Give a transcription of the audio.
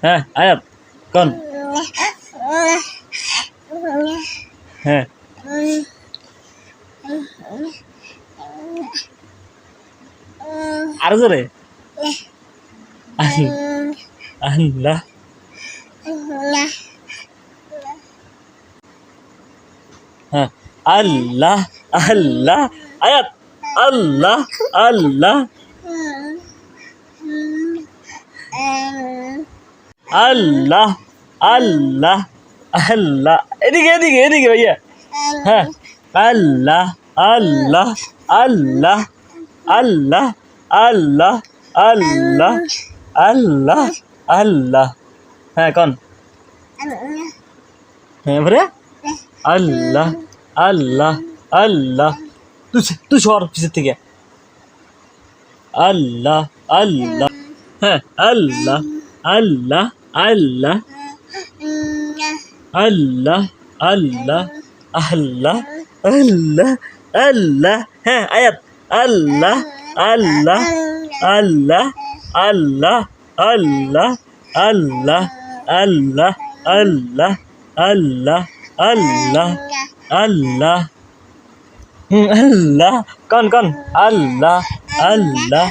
হ্যাঁ আয়াত কোন হ্যাঁ আর জোরে আল্লাহ হ্যাঁ আল্লাহ আল্লাহ আয়াত আল্লাহ আল্লাহ আল্লাহ আল্লাহ আল্লাহ এদিকে এদিকে এদিকে ভাইয়া হ্যাঁ আল্লাহ আল্লাহ আল্লাহ আল্লাহ আল্লাহ আল্লাহ আল্লাহ আল্লাহ হ্যাঁ কোন হ্যাঁ ভরে আল্লাহ আল্লাহ আল্লাহ তুই সর পিছের থেকে আল্লাহ আল্লাহ হ্যাঁ আল্লাহ আল্লাহ আল্লাহ আল্লাহ আল্লাহ আল্লাহ আল্লাহ আল্লাহ হ্যাঁ আয়াত আল্লাহ আল্লাহ আল্লাহ আল্লাহ আল্লাহ আল্লাহ আল্লাহ আল্লাহ আল্লাহ আল্লাহ আল্লাহ আল্লাহ কোন কোন আল্লাহ আল্লাহ